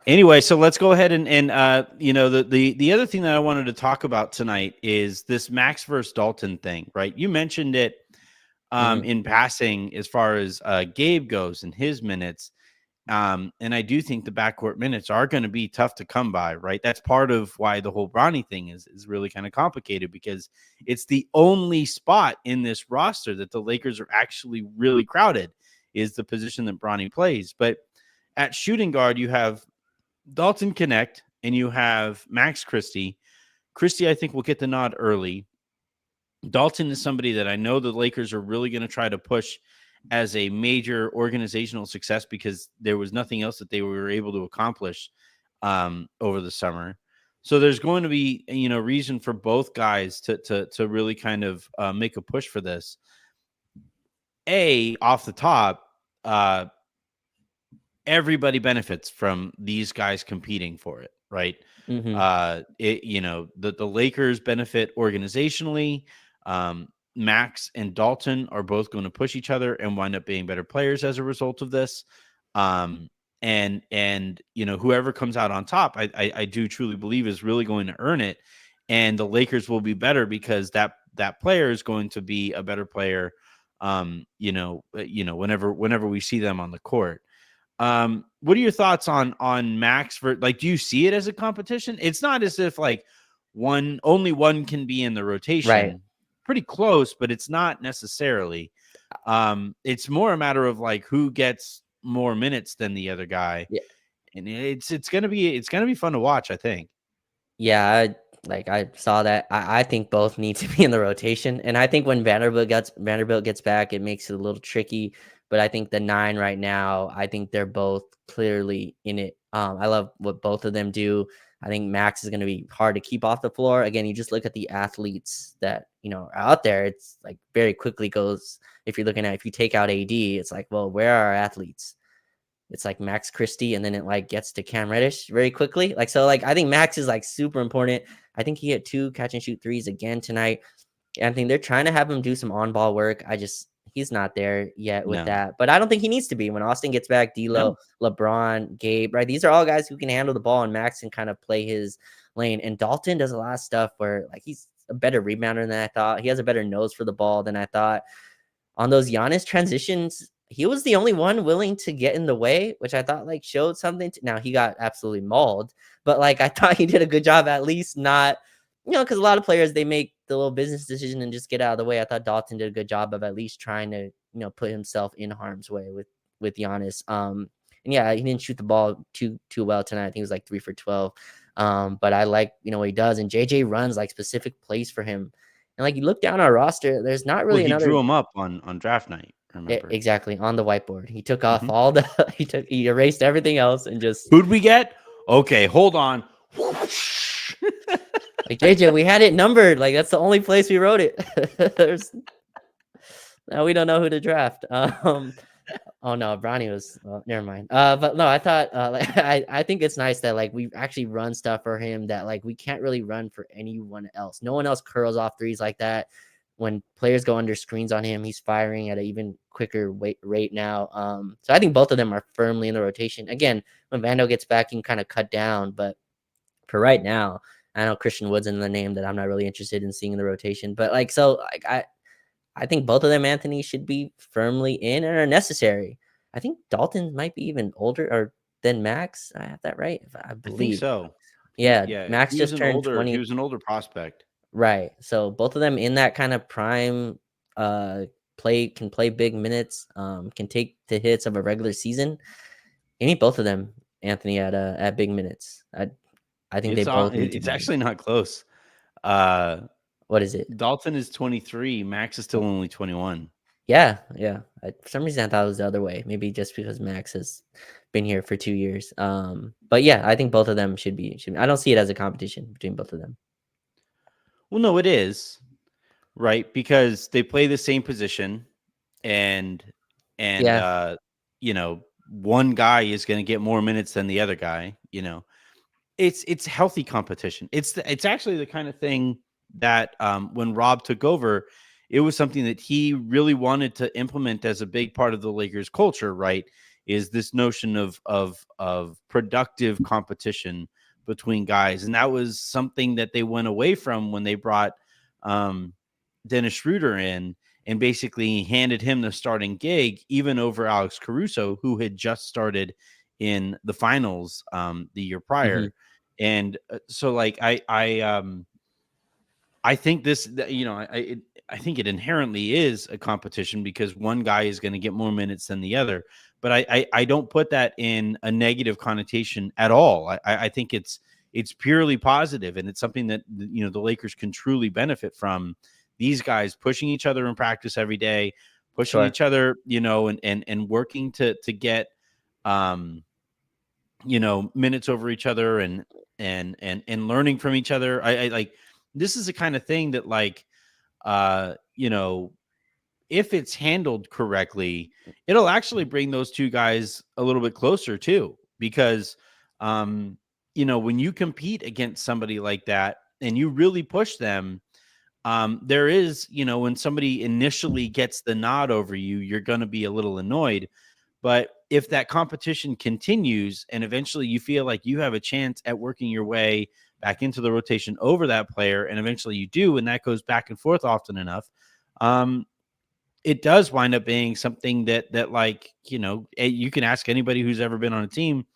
Anyway, so let's go ahead and the other thing that I wanted to talk about tonight is this Max versus Dalton thing, right? You mentioned it Hmm. in passing as far as Gabe goes and his minutes. And I do think the backcourt minutes are going to be tough to come by, right? That's part of why the whole Bronny thing is really kind of complicated, because it's the only spot in this roster that the Lakers are actually really crowded, is the position that Bronny plays. But at shooting guard, you have Dalton Knecht and you have Max Christie. Christie, I think, will get the nod early. Dalton is somebody that I know the Lakers are really going to try to push as a major organizational success, because there was nothing else that they were able to accomplish over the summer. So there's going to be, reason for both guys to really kind of make a push for this. Off the top, uh, everybody benefits from these guys competing for it, right? Hmm. The Lakers benefit organizationally. Max and Dalton are both going to push each other and wind up being better players as a result of this. And whoever comes out on top, I do truly believe is really going to earn it. And the Lakers will be better because that player is going to be a better player. Whenever we see them on the court. What are your thoughts on Max? Do you see it as a competition? It's not as if like only one can be in the Right. rotation. Pretty close, but it's not necessarily. It's more a matter of like who gets more minutes than the other guy, Yeah. and it's gonna be fun to watch, I think. Yeah. I saw that. I think both need to be in the rotation, and I think when Vanderbilt gets back, it makes it a little tricky. But I think the nine right now, I think they're both clearly in it. I love what both of them do. I think Max is going to be hard to keep off the floor. Again, you just look at the athletes that are out there. It's like very quickly goes. If you take out AD, it's like, well, where are our athletes? It's like Max Christie, and then it like gets to Cam Reddish very quickly. I think Max is like super important. I think he hit 2 catch and shoot threes again tonight. And I think they're trying to have him do some on ball work. He's not there yet with No, that, but I don't think he needs to be. When Austin gets back, D'Lo, no, LeBron, Gabe, right? These are all guys who can handle the ball, and Max can kind of play his lane. And Dalton does a lot of stuff where like he's a better rebounder than I thought. He has a better nose for the ball than I thought. On those Giannis transitions, he was the only one willing to get in the way, which I thought like showed something. Now he got absolutely mauled, but like I thought he did a good job, at least not, because a lot of players, they make the little business decision and just get out of the way. I thought Dalton did a good job of at least trying to put himself in harm's way with Giannis. And yeah, he didn't shoot the ball too well tonight. I think he was like 3 for 12. But I like what he does, and JJ runs like specific plays for him. And like you look down our roster, there's not well, really he another. drew him up on draft night. Remember? Exactly, on the whiteboard. He took off Mhm. all the he erased everything else and just Who'd we get? Okay, hold on. like, JJ, we had it numbered. Like that's the only place we wrote it. There's Now we don't know who to draft. Oh no, Bronny was, well, never mind. But no, I thought I think it's nice that like we actually run stuff for him that like we can't really run for anyone else. No one else curls off threes like that. When players go under screens on him, he's firing at an even quicker rate now. So I think both of them are firmly in the rotation. Again, when Vando gets back, he can kind of cut down, but for right now, I know Christian Wood's in the name that I'm not really interested in seeing in the rotation. But like, so like I think both of them, Anthony, should be firmly in and are necessary. I think Dalton might be even older or than Max. I have that right, I I think believe. so. Yeah, Yeah, Max he was just an turned older he 20. was an older prospect. Right. So both of them in that kind of prime, uh, can play big minutes, can take the hits of a regular season. You need both of them, Anthony, at big minutes. I think they both need to It's be. actually not close. Uh, What is it? Dalton is 23, Max is still only 21. Yeah, yeah. For some reason, I thought it was the other way. Maybe just because Max has been here for 2 years. But yeah, I think both of them should be. I don't see it as a competition between both of them. Well, no, it is, right? Because they play the same position, and and Yeah, uh, one guy is going to get more minutes than the other guy. It's healthy competition. It's actually the kind of thing that when Rob took over, it was something that he really wanted to implement as a big part of the Lakers culture, right? is this notion of productive competition between guys. And that was something that they went away from when they brought Dennis Schroeder in and basically handed him the starting gig, even over Alex Caruso, who had just started in the finals the year Mm-hmm. prior. And so like I think this, I think it inherently is a competition because one guy is going to get more minutes than the other. But I don't put that in a negative connotation at all. I think it's purely positive, and it's something that the Lakers can truly benefit from. These guys pushing each other in practice every day, pushing Sure. each other, and working to get minutes over each other and learning from each other. I like this is the kind of thing that like uh you know if it's handled correctly, it'll actually bring those two guys a little bit closer too, because when you compete against somebody like that and you really push them, there is, when somebody initially gets the nod over you, you're going to be a little annoyed. But if that competition continues and eventually you feel like you have a chance at working your way back into the rotation over that player, and eventually you do, and that goes back and forth often enough, it does wind up being something that like, you can ask anybody who's ever been on a team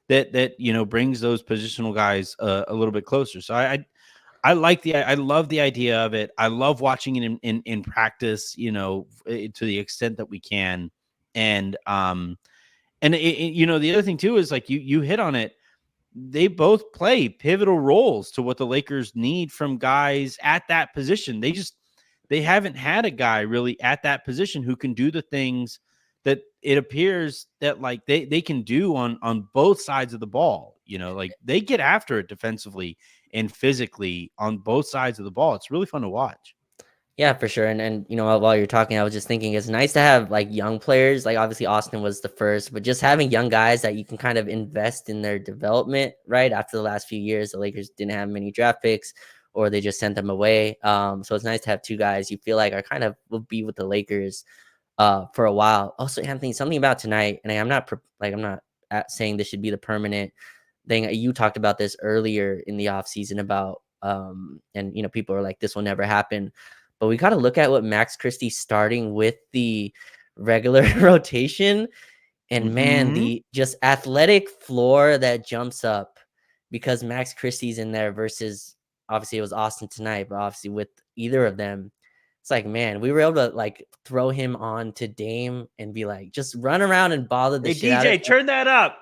that brings those positional guys a little bit closer. So I love the idea of it. I love watching it in practice, to the extent that we can. And the other thing too is like you hit on it. They both play pivotal roles to what the Lakers need from guys at that position. They haven't had a guy really at that position who can do the things that it appears that like they can do on both sides of the ball. Like they get after it defensively and physically on both sides of the ball. It's really fun to watch. Yeah, for sure. And while you're talking, I was just thinking it's nice to have like young players. Like obviously Austin was the first, but just having young guys that you can kind of invest in their development, right? After the last few years, the Lakers didn't have many draft picks or they just sent them away. So it's nice to have two guys you feel like are kind of will be with the Lakers for a while. Also, Anthony, something about tonight, and I'm not saying this should be the permanent thing. You talked about this earlier in the offseason about and people are like, this will never happen. But we got to look at what Max Christie starting with the regular rotation. And man, Mm-hmm. the just athletic floor that jumps up because Max Christie's in there versus obviously it was Austin tonight, but obviously with either of them, it's like, man, we were able to like throw him on to Dame and be like, just run around and bother the Hey shit out of DJ, turn that up.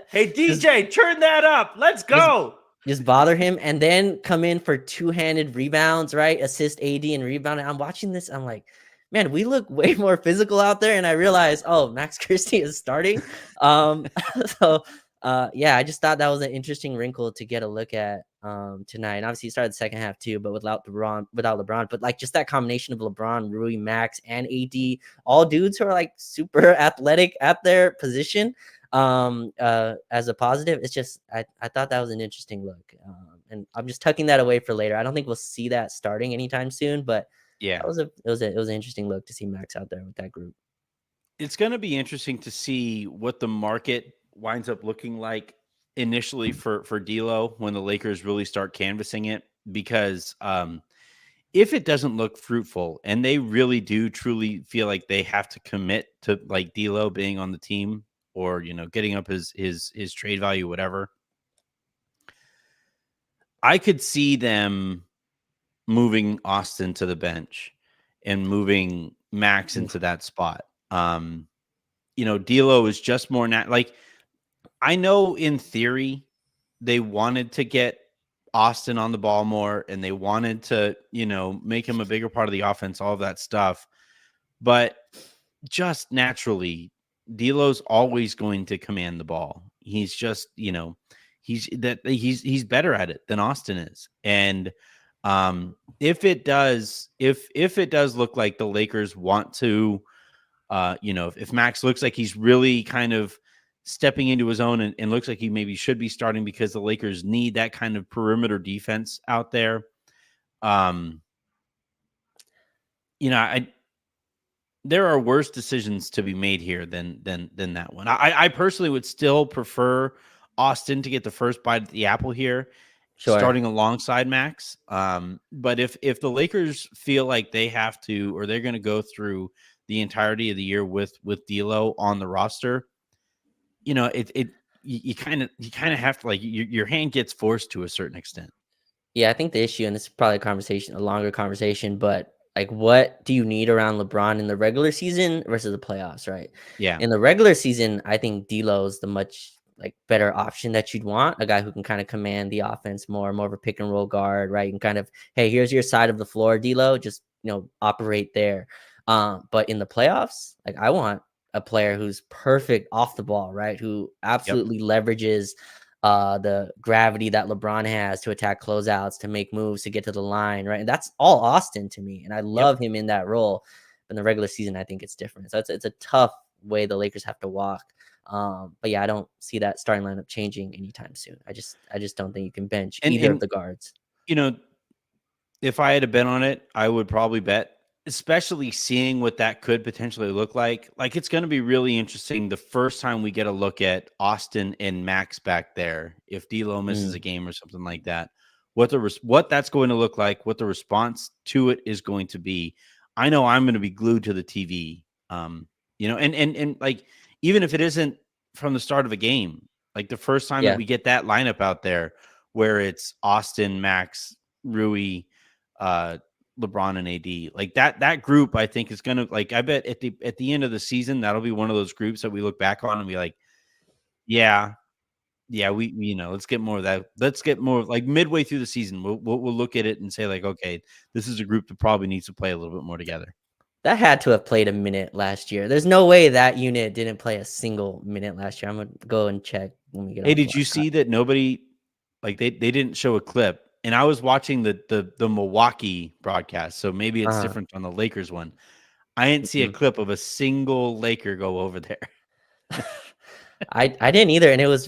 Hey just DJ, turn that up. Let's just go. just bother him and then come in for two-handed rebounds, right? Assist AD and rebound. And I'm watching this. I'm like, man, we look way more physical out there. And I realized, oh, Max Christie is starting. So yeah, I just thought that was an interesting wrinkle to get a look at tonight. And obviously he started the second half too, but without LeBron. But like just that combination of LeBron, Rui, Max, and AD, all dudes who are like super athletic at their position. As a positive, it's just I thought that was an interesting look, and I'm just tucking that away for later. I don't think we'll see that starting anytime soon, but Yeah. it was an interesting look to see Max out there with that group. It's going to be interesting to see what the market winds up looking like initially for D'Lo when the Lakers really start canvassing it, because if it doesn't look fruitful and they really do truly feel like they have to commit to like D'Lo being on the team, or getting up his trade value, whatever, I could see them moving Austin to the bench and moving Max Oof. into that spot. D'Lo is just more like, I know in theory they wanted to get Austin on the ball more and they wanted to, make him a bigger part of the offense, all of that stuff. But just naturally, D'Lo's always going to command the ball. He's just, he's better at it than Austin is. And if it does look like the Lakers want to, if Max looks like he's really kind of stepping into his own and looks like he maybe should be starting because the Lakers need that kind of perimeter defense out there. I there are worse decisions to be made here than that one. I personally would still prefer Austin to get the first bite at the apple here, Sure. starting alongside Max. But if the Lakers feel like they have to, or they're going to go through the entirety of the year with D'Lo on the roster, you kind of have to, like, your hand gets forced to a certain extent. Yeah, I think the issue, and this is probably a longer conversation, but like, what do you need around LeBron in the regular season versus the playoffs, right? Yeah. In the regular season, I think D'Lo is the much like better option that you'd want, a guy who can kind of command the offense more of a pick and roll guard, right? And kind of, hey, here's your side of the floor, D'Lo, just operate there. But in the playoffs, like I want a player who's perfect off the ball, right? Who Yep. absolutely leverages the gravity that LeBron has to attack closeouts, to make moves, to get to the line, right? And that's all Austin to me. And I Yep. love him in that role. In the regular season, I think it's different. So it's a tough way the Lakers have to walk. But yeah, I don't see that starting lineup changing anytime soon. I just don't think you can bench either of And the guards. you know, if I had a bet on it, I would probably bet, especially seeing what that could potentially look like. Like, it's going to be really interesting the first time we get a look at Austin and Max back there. If D'Lo misses a Mm, game or something like that, what that's going to look like, what the response to it is going to be. I know I'm going to be glued to the TV. And like, even if it isn't from the start of a game, like the first time that yeah, we get that lineup out there, where it's Austin, Max, Rui, uh LeBron and AD. Like that group, I think, is gonna, like, I bet at the end of the season, that'll be one of those groups that we look back on and be like, yeah, yeah, let's get more of that. Let's get more, like, midway through the season. We'll look at it and say, like, okay, this is a group that probably needs to play a little bit more together. that had to have played a minute last year. There's no way that unit didn't play a single minute last year. I'm gonna go and check when we get Hey, off the did you last. see that nobody, like, they didn't show a clip? And I was watching the Milwaukee broadcast, so maybe it's Uh, different on the Lakers one. I didn't see a mhm. clip of a single Laker go over there. I didn't either, and it's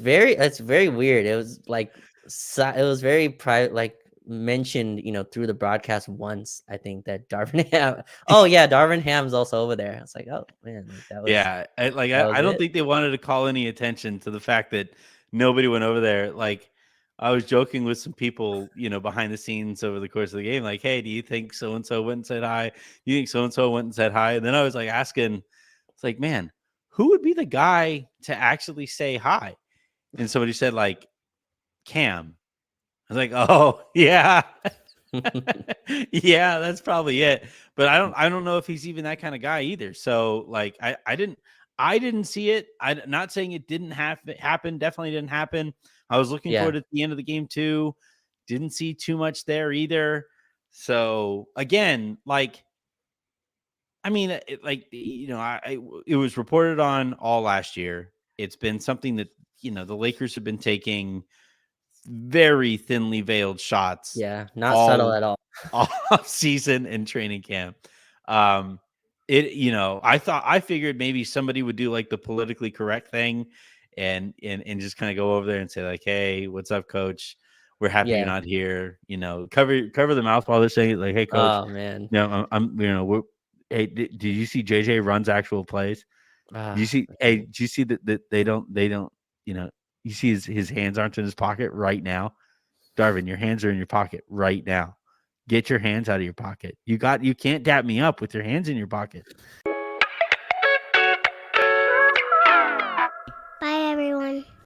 very weird. It was like it was very private, like mentioned, through the broadcast once. I think that Darvin Ham. Oh yeah, Darvin Ham's also over there. I was like, oh man, like Yeah, that was I don't it. think they wanted to call any attention to the fact that nobody went over there. Like, I was joking with some people, behind the scenes over the course of the game, like, "Hey, do you think so and so went and said hi? You think so and so went and said hi?" And then I was like asking, it's like, "Man, who would be the guy to actually say hi?" And somebody said, like, Cam. I was like, "Oh, yeah." Yeah, that's probably it. But I don't know if he's even that kind of guy either. So, like, I didn't see it. I'm not saying it didn't happen. Definitely didn't happen. I was looking for Yeah, it at the end of the game too. Didn't see too much there either. So, again, like, I mean, it was reported on all last year. It's been something that, the Lakers have been taking very thinly veiled shots yeah, not subtle all at all. off season and training camp. Um, I figured maybe somebody would do, like, the politically correct thing and just kind of go over there and say, like, "Hey, what's up, coach? We're happy you're Yeah. not here." Cover the mouth while they're saying it, like, "Hey, coach, Oh man. hey, did you see JJ runs actual plays? Ah, man. Did you see that they don't, you know, you see his hands aren't in his pocket right now? Darvin, your hands are in your pocket right now. Get your hands out of your pocket. You can't dap me up with your hands in your pocket."